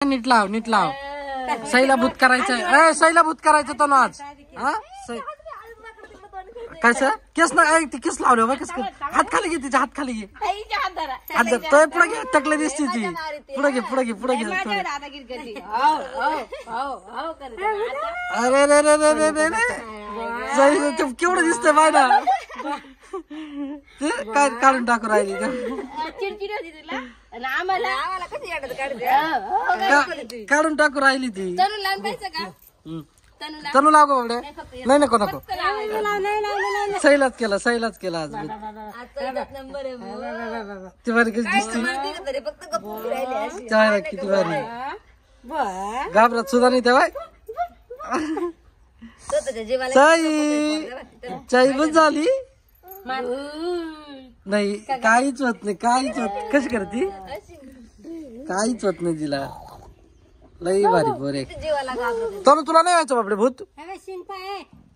नीट लाव सईला भूत करायचंय सईला भूत करायचं तो आज हा कसं केस ना केस लावले बा कस हात खाली घे तिच्या हात खाली घे तो पुढे घे टकले दिसते ती पुढे घे अरे रे रे रे रे रे केवढं दिसतंय बाय ना काय काढून टाकू राहिली काढून टाकू राहिली ती तनू लाव बाबडे नाही नको नको सैलाच केला आज ती भारी कशी दिसते किती भारी घाबरत सुद्धा नाही तेव्हा चाई पण झाली नाही काहीच होत नाही कशी करते काहीच होत नाही तिला लई भारी पोरे तनु तुला नाही व्हायचं बापडे भूत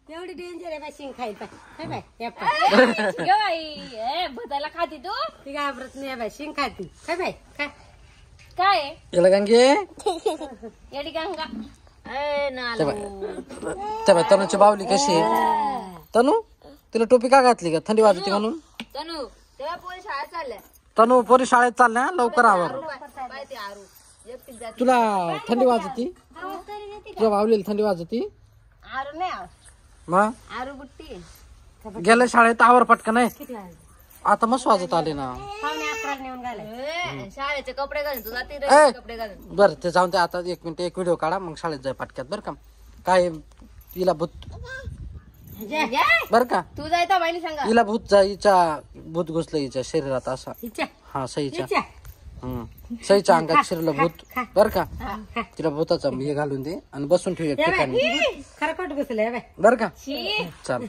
एवढी डेंजर आहे शिंग खायचा भूताला खाती तू ती घाबरत नाही शिंग खाती काय याला गंगे येडी गंगा तनुची बावली कशी आहे तनु तिला टोपी का घातली का थंडी वाजते म्हणून तनु पोरी शाळेत चालल्या लवकर आवर तुला थंडी वाजती तुझ्या बावलीला थंडी वाजती मग गेल्या शाळेत आवर पटकन नाही आता मस्त वाजत आले ना शाळेचे कपडे बर ते जाऊन ते आता 1 मिनिट एक व्हिडिओ काढा मग शाळेत जाय पटक्यात बर का काय तिला भूत बर का तू जायचा बहिणी सांगा हिला भूत घुसलं हिच्या शरीरात असा हा सईच्या सईच्या अंगात शिरलं भूत बर का तिला भूताचा हे घालून दे आणि बसून ठेवूया ठिकाणी खरकट घुसले बर का चाल